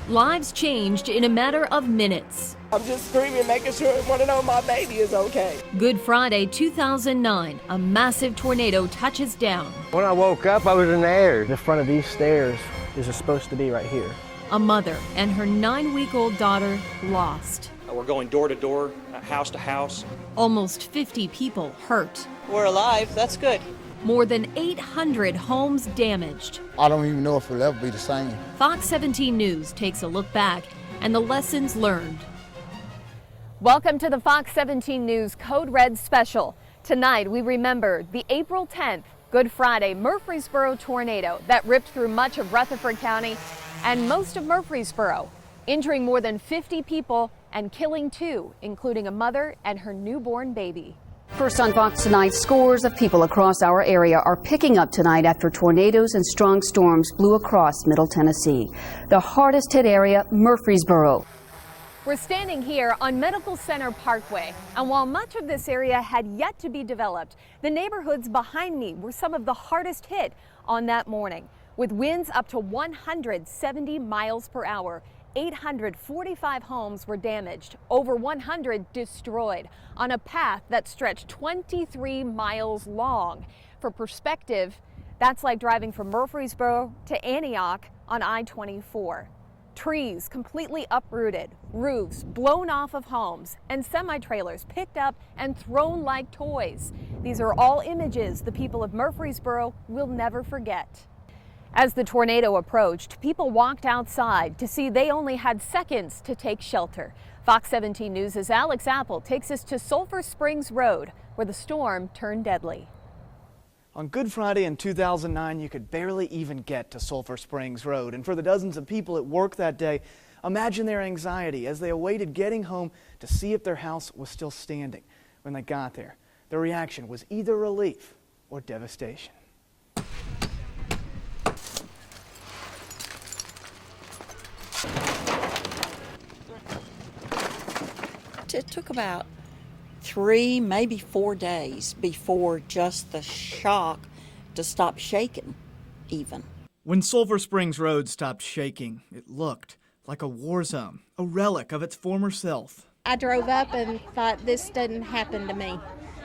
Lives changed in a matter of minutes. I'm just screaming, making sure I want to know my baby is okay. Good Friday, 2009, a massive tornado touches down. When I woke up, I was in the air. The front of these stairs is supposed to be right here. A mother and her 9-week-old daughter lost. We're going door to door, house to house. Almost 50 people hurt. We're alive, that's good. More than 800 homes damaged. I don't even know if it'll ever be the same. Fox 17 News takes a look back and the lessons learned. Welcome to the Fox 17 News Code Red Special. Tonight we remember the April 10th, Good Friday, Murfreesboro tornado that ripped through much of Rutherford County and most of Murfreesboro, injuring more than 50 people and killing 2, including a mother and her newborn baby. First on Fox tonight, scores of people across our area are picking up tonight after tornadoes and strong storms blew across Middle Tennessee. The hardest hit area, Murfreesboro. We're standing here on Medical Center Parkway, and while much of this area had yet to be developed, the neighborhoods behind me were some of the hardest hit on that morning. With winds up to 170 miles per hour, 845 homes were damaged, over 100 destroyed, on a path that stretched 23 miles long. For perspective, that's like driving from Murfreesboro to Antioch on I-24. Trees completely uprooted, roofs blown off of homes, and semi-trailers picked up and thrown like toys. These are all images the people of Murfreesboro will never forget. As the tornado approached, people walked outside to see they only had seconds to take shelter. Fox 17 News' Alex Apple takes us to Sulphur Springs Road, where the storm turned deadly. On Good Friday in 2009, you could barely even get to Sulphur Springs Road. And for the dozens of people at work that day, imagine their anxiety as they awaited getting home to see if their house was still standing. When they got there, their reaction was either relief or devastation. It took about 3, maybe 4 days before just the shock to stop shaking even. When Sulphur Springs Road stopped shaking, it looked like a war zone, a relic of its former self. I drove up and thought, this doesn't happen to me.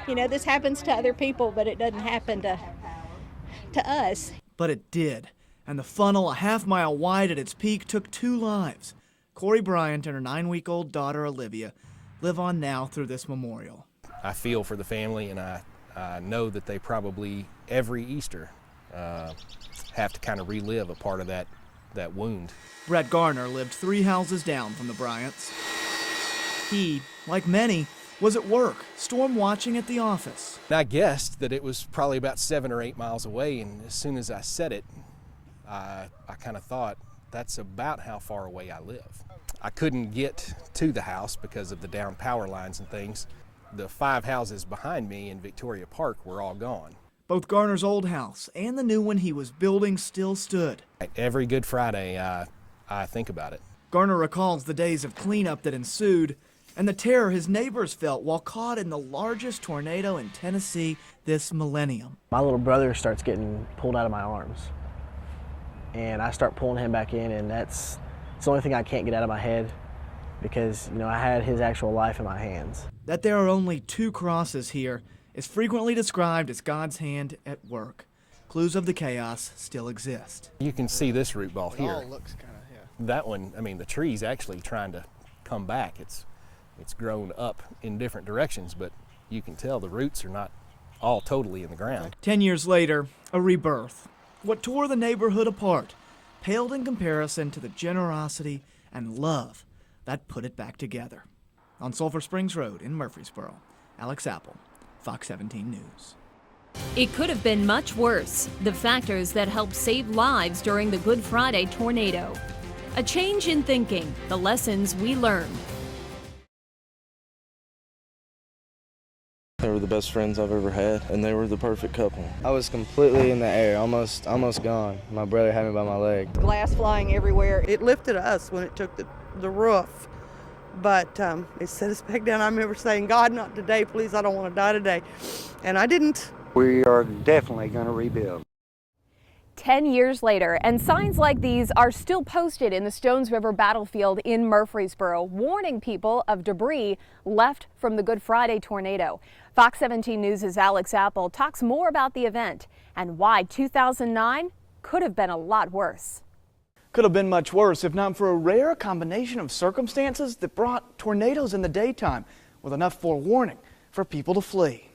You know, this happens to other people, but it doesn't happen to us. But it did, and the funnel a half-mile wide at its peak took 2 lives. Corey Bryant and her 9-week-old daughter Olivia live on now through this memorial. I feel for the family, and I know that they probably every Easter have to kind of relive a part of that wound. Brett Garner lived 3 houses down from the Bryants. He, like many, was at work, storm watching at the office. I guessed that it was probably about 7 or 8 miles away, and as soon as I said it, I kind of thought, that's about how far away I live. I couldn't get to the house because of the down power lines and things. The 5 houses behind me in Victoria Park were all gone. Both Garner's old house and the new one he was building still stood. Every Good Friday, I think about it. Garner recalls the days of cleanup that ensued and the terror his neighbors felt while caught in the largest tornado in Tennessee this millennium. My little brother starts getting pulled out of my arms, and I start pulling him back in, and it's the only thing I can't get out of my head because, you know, I had his actual life in my hands. That there are only 2 crosses here is frequently described as God's hand at work. Clues of the chaos still exist. You can see this root ball here. It all looks kind of, yeah. That one, I mean, the tree's actually trying to come back. It's grown up in different directions, but you can tell the roots are not all totally in the ground. 10 years later, a rebirth. What tore the neighborhood apart paled in comparison to the generosity and love that put it back together. On Sulphur Springs Road in Murfreesboro, Alex Apple, Fox 17 News. It could have been much worse. The factors that helped save lives during the Good Friday tornado. A change in thinking, the lessons we learned. They were the best friends I've ever had, and they were the perfect couple. I was completely in the air, almost gone. My brother had me by my leg. Glass flying everywhere. It lifted us when it took the roof, but it set us back down. I remember saying, God, not today, please, I don't want to die today. And I didn't. We are definitely going to rebuild. 10 years later, and signs like these are still posted in the Stones River battlefield in Murfreesboro, warning people of debris left from the Good Friday tornado. Fox 17 News' Alex Apple talks more about the event and why 2009 could have been a lot worse. Could have been much worse if not for a rare combination of circumstances that brought tornadoes in the daytime with enough forewarning for people to flee.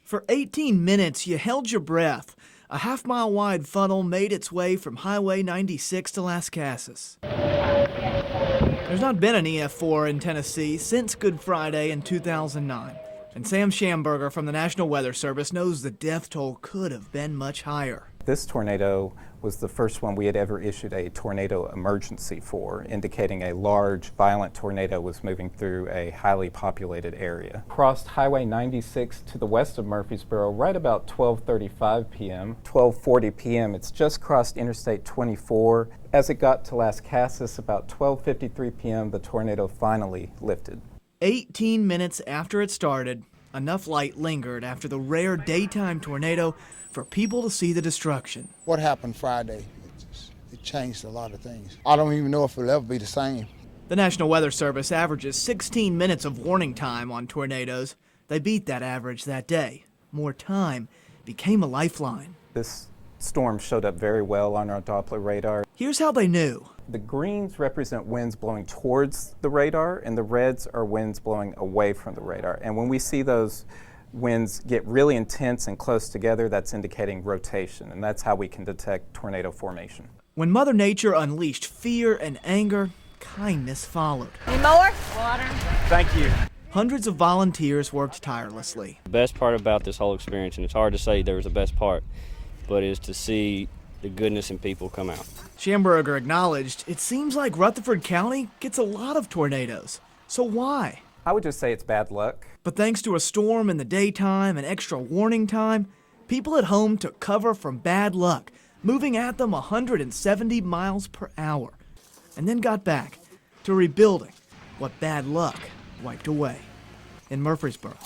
For 18 minutes, you held your breath. A half-mile wide funnel made its way from Highway 96 to Las Casas. There's not been an EF4 in Tennessee since Good Friday in 2009. And Sam Schamberger from the National Weather Service knows the death toll could have been much higher. This tornado was the first one we had ever issued a tornado emergency for, indicating a large, violent tornado was moving through a highly populated area. Crossed Highway 96 to the west of Murfreesboro right about 12:35 p.m. 12:40 p.m. It's just crossed Interstate 24. As it got to Las Casas about 12:53 p.m. the tornado finally lifted. 18 minutes after it started, enough light lingered after the rare daytime tornado for people to see the destruction. What happened Friday, it changed a lot of things. I don't even know if it'll ever be the same. The National Weather Service averages 16 minutes of warning time on tornadoes. They beat that average that day. More time became a lifeline. This storm showed up very well on our Doppler radar. Here's how they knew. The greens represent winds blowing towards the radar, and the reds are winds blowing away from the radar. And when we see those winds get really intense and close together, that's indicating rotation, and that's how we can detect tornado formation. When Mother Nature unleashed fear and anger, kindness followed. Any more? Water. Thank you. Hundreds of volunteers worked tirelessly. The best part about this whole experience, and it's hard to say there was the best part, but is to see the goodness in people come out. Schamberger acknowledged it seems like Rutherford County gets a lot of tornadoes. So why? I would just say it's bad luck. But thanks to a storm in the daytime and extra warning time, people at home took cover from bad luck, moving at them 170 miles per hour, and then got back to rebuilding what bad luck wiped away. In Murfreesboro,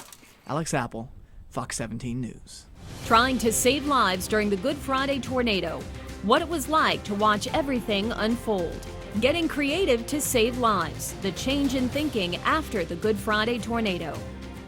Alex Apple, Fox 17 News. Trying to save lives during the Good Friday tornado. What it was like to watch everything unfold. Getting creative to save lives. The change in thinking after the Good Friday tornado.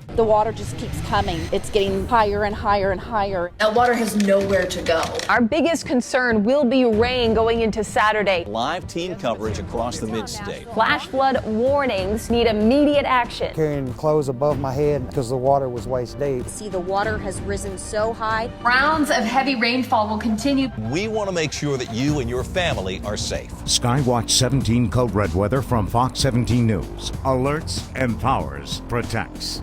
The water just keeps coming. It's getting higher and higher and higher. That water has nowhere to go. Our biggest concern will be rain going into Saturday. Live team coverage across the mid-state. Flash flood warnings need immediate action. Carrying clothes above my head because the water was waist deep. See, the water has risen so high. Rounds of heavy rainfall will continue. We want to make sure that you and your family are safe. Skywatch 17 Code Red Weather from Fox 17 News. Alerts, empowers, protects.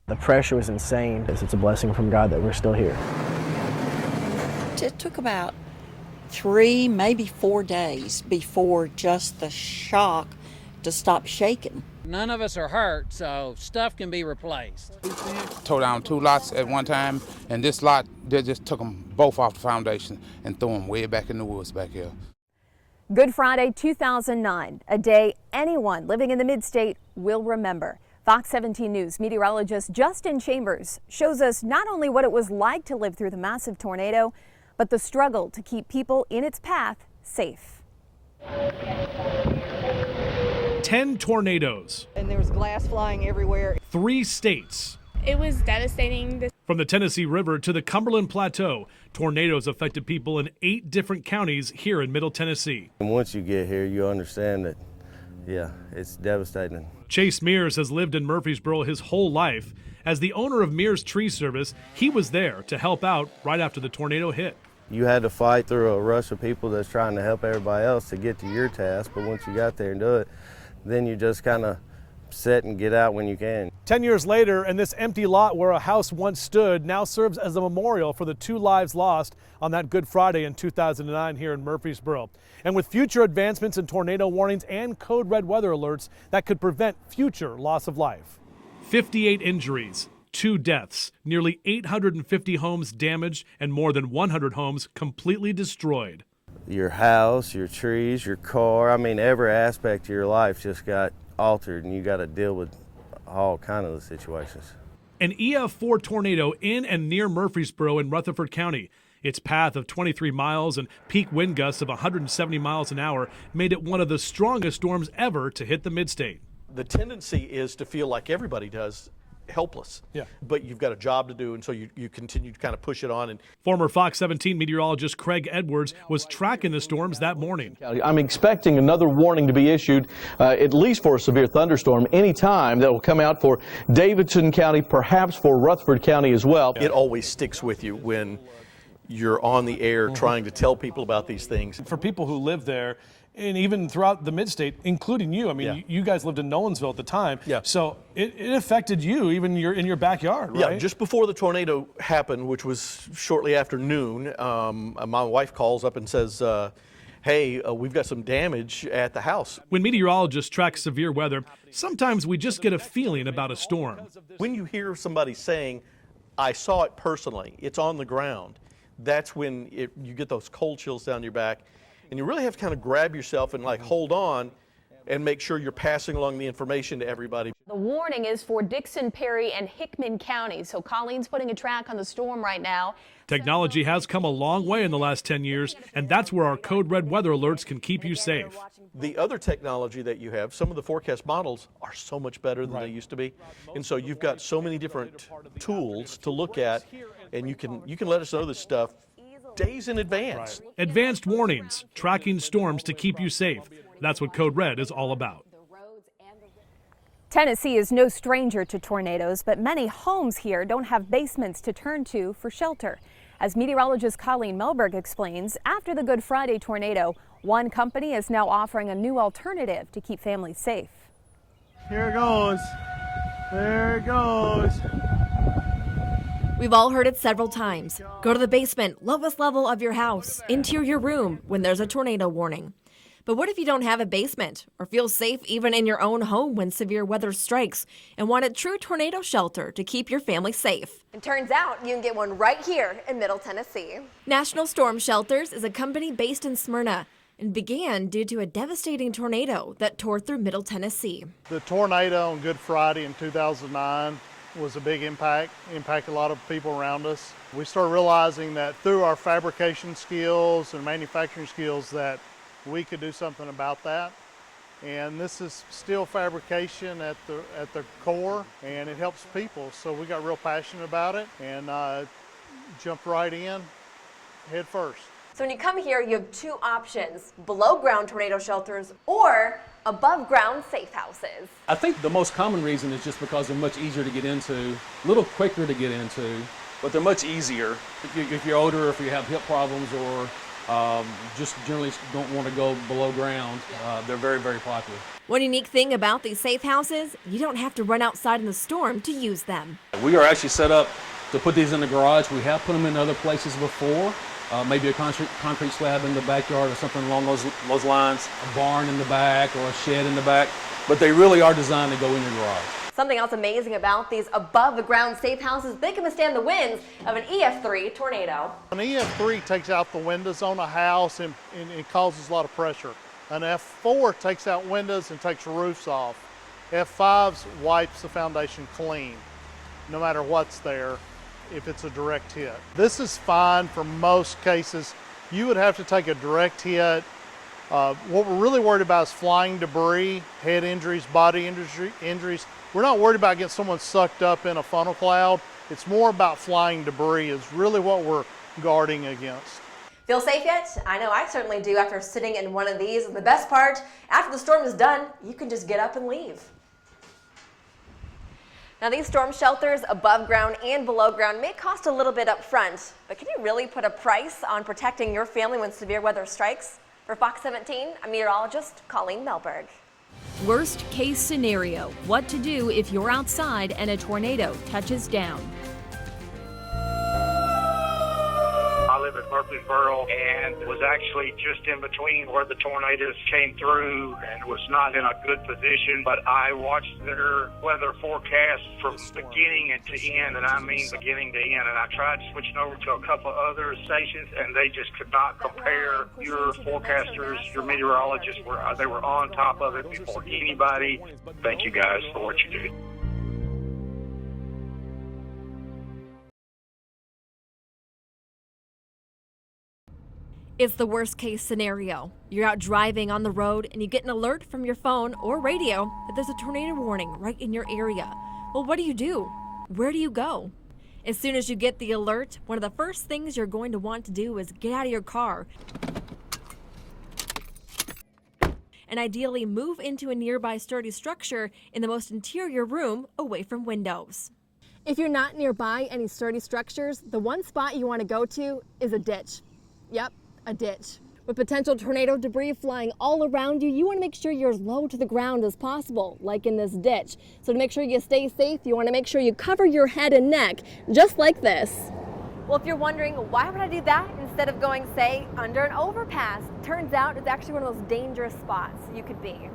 The pressure was insane. It's a blessing from God that we're still here. It took about 3, maybe 4 days before just the shock to stop shaking. None of us are hurt, so stuff can be replaced. Tore down 2 lots at one time, and this lot, they just took them both off the foundation and threw them way back in the woods back here. Good Friday 2009, a day anyone living in the mid-state will remember. Fox 17 News meteorologist Justin Chambers shows us not only what it was like to live through the massive tornado, but the struggle to keep people in its path safe. 10 tornadoes. And there was glass flying everywhere. 3 states. It was devastating. From the Tennessee River to the Cumberland Plateau, tornadoes affected people in 8 different counties here in Middle Tennessee. And once you get here, you understand that, yeah, it's devastating. Chase Mears has lived in Murfreesboro his whole life. As the owner of Mears Tree Service, he was there to help out right after the tornado hit. You had to fight through a rush of people that's trying to help everybody else to get to your task, but once you got there and do it, then you just kind of sit and get out when you can. 10 years later, and this empty lot where a house once stood now serves as a memorial for the 2 lives lost on that Good Friday in 2009 here in Murfreesboro. And with future advancements in tornado warnings and code red weather alerts that could prevent future loss of life. 58 injuries, 2 deaths, nearly 850 homes damaged, and more than 100 homes completely destroyed. Your house, your trees, your car, I mean, every aspect of your life just got altered, and you got to deal with all kinds of situations. An EF4 tornado in and near Murfreesboro in Rutherford County. Its path of 23 miles and peak wind gusts of 170 miles an hour made it one of the strongest storms ever to hit the midstate. The tendency is to feel like everybody does, helpless. Yeah. But you've got a job to do, and so you continue to kind of push it on. And former Fox 17 meteorologist Craig Edwards was tracking the storms that morning. I'm expecting another warning to be issued, at least for a severe thunderstorm, anytime that will come out for Davidson County, perhaps for Rutherford County as well. It always sticks with you when you're on the air trying to tell people about these things. For people who live there, and even throughout the midstate, including you, I mean, you guys lived in Nolensville at the time, so it affected you, even in your backyard, right? Yeah, just before the tornado happened, which was shortly after noon, my wife calls up and says, hey, we've got some damage at the house. When meteorologists track severe weather, sometimes we just get a feeling about a storm. When you hear somebody saying, I saw it personally, it's on the ground, that's when you get those cold chills down your back. And you really have to kind of grab yourself and like hold on and make sure you're passing along the information to everybody. The warning is for Dickson, Perry, and Hickman counties. So Colleen's putting a track on the storm right now. Technology has come a long way in the last 10 years, and that's where our code red weather alerts can keep you safe. The other technology that you have, some of the forecast models are so much better than they used to be. And so you've got so many different tools to look at, and you can let us know this stuff days in advance. Advanced warnings, tracking storms to keep you safe. That's what Code Red is all about. Tennessee is no stranger to tornadoes, but many homes here don't have basements to turn to for shelter. As meteorologist Colleen Melberg explains, after the Good Friday tornado, one company is now offering a new alternative to keep families safe. Here it goes. There it goes. We've all heard it several times. Go to the basement, lowest level of your house, interior room when there's a tornado warning. But what if you don't have a basement or feel safe even in your own home when severe weather strikes and want a true tornado shelter to keep your family safe? It turns out you can get one right here in Middle Tennessee. National Storm Shelters is a company based in Smyrna and began due to a devastating tornado that tore through Middle Tennessee. The tornado on Good Friday in 2009 was a big impact, impacted a lot of people around us. We started realizing that through our fabrication skills and manufacturing skills that we could do something about that. And this is steel fabrication at the core, and it helps people. So we got real passionate about it and jumped right in, head first. So when you come here, you have two options: below ground tornado shelters or above ground safe houses. I think the most common reason is just because they're much easier to get into, a little quicker to get into, but they're much easier. If you're older, if you have hip problems, or just generally don't want to go below ground, they're very, very popular. One unique thing about these safe houses, you don't have to run outside in the storm to use them. We are actually set up to put these in the garage. We have put them in other places before. Maybe a concrete slab in the backyard or something along those lines, a barn in the back or a shed in the back, but they really are designed to go in your garage. Something else amazing about these above the ground safe houses, they can withstand the winds of an EF3 tornado. An EF3 takes out the windows on a house and it causes a lot of pressure. An F4 takes out windows and takes roofs off. F5 wipes the foundation clean, no matter what's there, if it's a direct hit. This is fine for most cases. You would have to take a direct hit. What we're really worried about is flying debris, head injuries, body injuries. We're not worried about getting someone sucked up in a funnel cloud. It's more about flying debris is really what we're guarding against. Feel safe yet? I know I certainly do after sitting in one of these. And the best part, after the storm is done, you can just get up and leave. Now these storm shelters above ground and below ground may cost a little bit up front, but can you really put a price on protecting your family when severe weather strikes? For Fox 17, I'm meteorologist Colleen Melberg. Worst case scenario, what to do if you're outside and a tornado touches down. I live in Murfeesboro and was actually just in between where the tornadoes came through and was not in a good position, but I watched their weather forecast from beginning and to end, and I mean beginning to end, and I tried switching over to a couple other stations and they just could not compare. Your forecasters, your meteorologists, they were on top of it before anybody. Thank you guys for what you do. It's the worst case scenario. You're out driving on the road and you get an alert from your phone or radio that there's a tornado warning right in your area. Well, what do? Where do you go? As soon as you get the alert, one of the first things you're going to want to do is get out of your car and ideally move into a nearby sturdy structure in the most interior room away from windows. If you're not nearby any sturdy structures, the one spot you want to go to is a ditch. Yep, a ditch. With potential tornado debris flying all around you, you want to make sure you're as low to the ground as possible, like in this ditch. So to make sure you stay safe, you want to make sure you cover your head and neck, just like this. Well, if you're wondering, why would I do that instead of going, say, under an overpass? Turns out it's actually one of those dangerous spots you could be.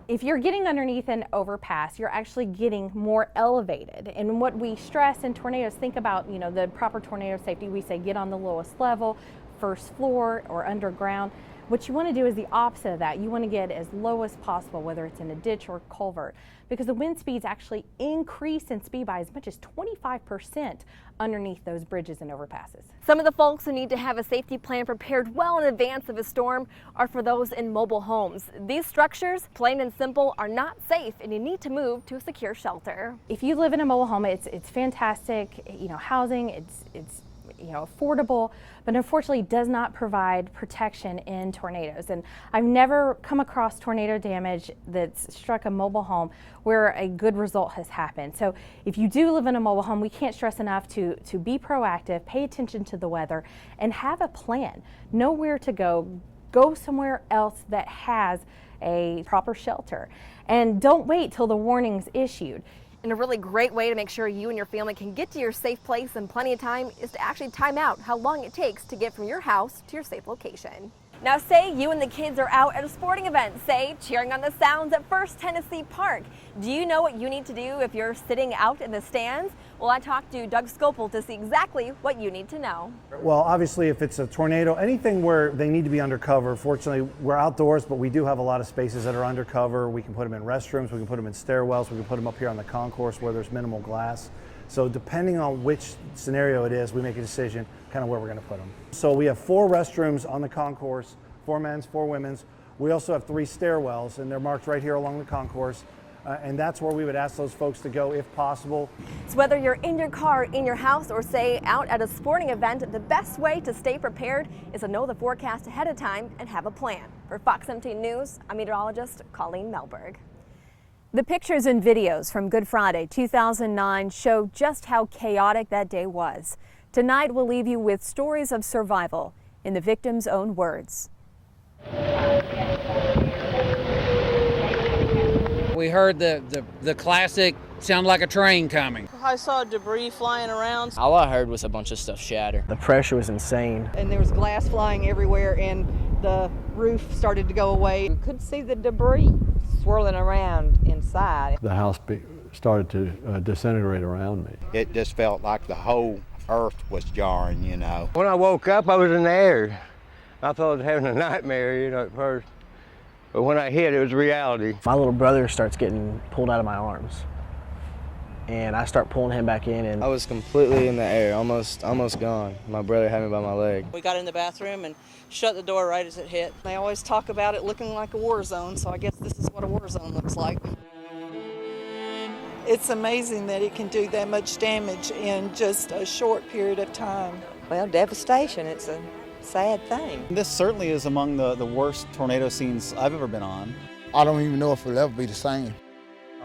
If you're getting underneath an overpass, you're actually getting more elevated. And what we stress in tornadoes, think about, the proper tornado safety. We say get on the lowest level, first floor or underground. What you want to do is the opposite of that. You want to get as low as possible, whether it's in a ditch or culvert, because the wind speeds actually increase in speed by as much as 25% underneath those bridges and overpasses. Some of the folks who need to have a safety plan prepared well in advance of a storm are for those in mobile homes. These structures, plain and simple, are not safe and you need to move to a secure shelter. If you live in a mobile home, it's fantastic, housing, it's affordable, but unfortunately does not provide protection in tornadoes. And I've never come across tornado damage that's struck a mobile home where a good result has happened. So if you do live in a mobile home, we can't stress enough to be proactive, pay attention to the weather, and have a plan. Know where to go somewhere else that has a proper shelter. And don't wait till the warning's issued. And a really great way to make sure you and your family can get to your safe place in plenty of time is to actually time out how long it takes to get from your house to your safe location. Now say you and the kids are out at a sporting event, say cheering on the Sounds at First Tennessee Park. Do you know what you need to do if you're sitting out in the stands? Well, I talked to Doug Scopel to see exactly what you need to know. Well, obviously if it's a tornado, anything where they need to be undercover, fortunately we're outdoors, but we do have a lot of spaces that are undercover. We can put them in restrooms, we can put them in stairwells, we can put them up here on the concourse where there's minimal glass. So depending on which scenario it is, we make a decision kind of where we're going to put them. So we have 4 restrooms on the concourse, 4 men's, 4 women's. We also have 3 stairwells, and they're marked right here along the concourse. And that's where we would ask those folks to go if possible. So whether you're in your car, in your house, or say out at a sporting event, the best way to stay prepared is to know the forecast ahead of time and have a plan. For Fox 17 News, I'm meteorologist Colleen Melberg. The pictures and videos from Good Friday 2009 show just how chaotic that day was. Tonight we'll leave you with stories of survival in the victims' own words. We heard the classic sound like a train coming. I saw debris flying around. All I heard was a bunch of stuff shatter. The pressure was insane. And there was glass flying everywhere and the roof started to go away. You could see the debris swirling around inside. The house started to disintegrate around me. It just felt like the whole earth was jarring, When I woke up, I was in the air. I thought I was having a nightmare, at first. But when I hit, it was reality. My little brother starts getting pulled out of my arms. And I start pulling him back in. And I was completely in the air, almost gone. My brother had me by my leg. We got in the bathroom and shut the door right as it hit. They always talk about it looking like a war zone, so I guess this is what a war zone looks like. It's amazing that it can do that much damage in just a short period of time. Well, devastation, it's a sad thing. This certainly is among the worst tornado scenes I've ever been on. I don't even know if it'll ever be the same.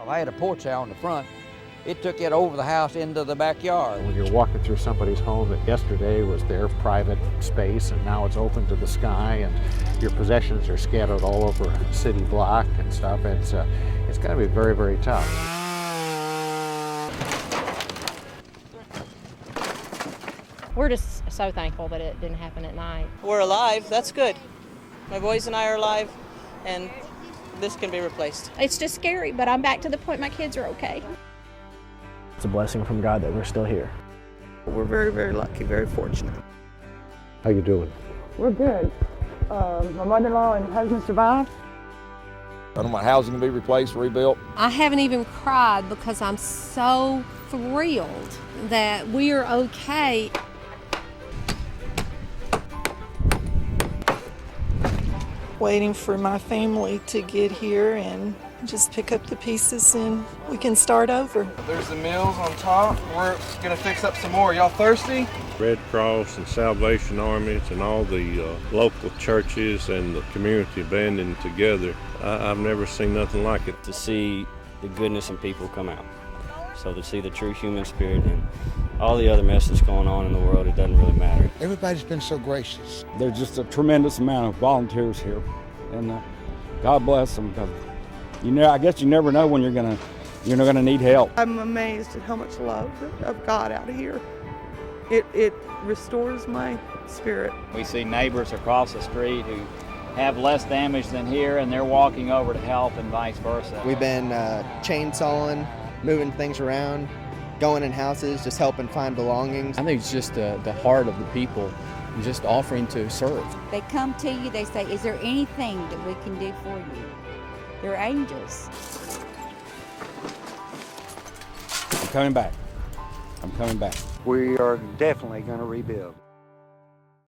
I had a porch out in the front. It took it over the house into the backyard. When you're walking through somebody's home that yesterday was their private space and now it's open to the sky and your possessions are scattered all over a city block and stuff, it's going to be very, very tough. We're just so thankful that it didn't happen at night. We're alive, that's good. My boys and I are alive, and this can be replaced. It's just scary, but I'm back to the point my kids are okay. It's a blessing from God that we're still here. We're very, very lucky, very fortunate. How you doing? We're good. My mother-in-law and husband survived. I don't know, my housing can be replaced, rebuilt. I haven't even cried because I'm so thrilled that we are okay. waiting for my family to get here and just pick up the pieces and we can start over. There's the meals on top. We're gonna fix up some more. Y'all thirsty? Red Cross and Salvation Armies and all the local churches and the community banding together. I've never seen nothing like it. To see the goodness in people come out. So to see the true human spirit and all the other mess that's going on in the world, it doesn't really matter. Everybody's been so gracious. There's just a tremendous amount of volunteers here, and God bless them. Because I guess you never know when you're gonna need help. I'm amazed at how much love I've got out of here. It restores my spirit. We see neighbors across the street who have less damage than here, and they're walking over to help and vice versa. We've been chainsawing, moving things around, going in houses, just helping find belongings. I think it's just the heart of the people and just offering to serve. They come to you, they say, is there anything that we can do for you? They're angels. I'm coming back. I'm coming back. We are definitely going to rebuild.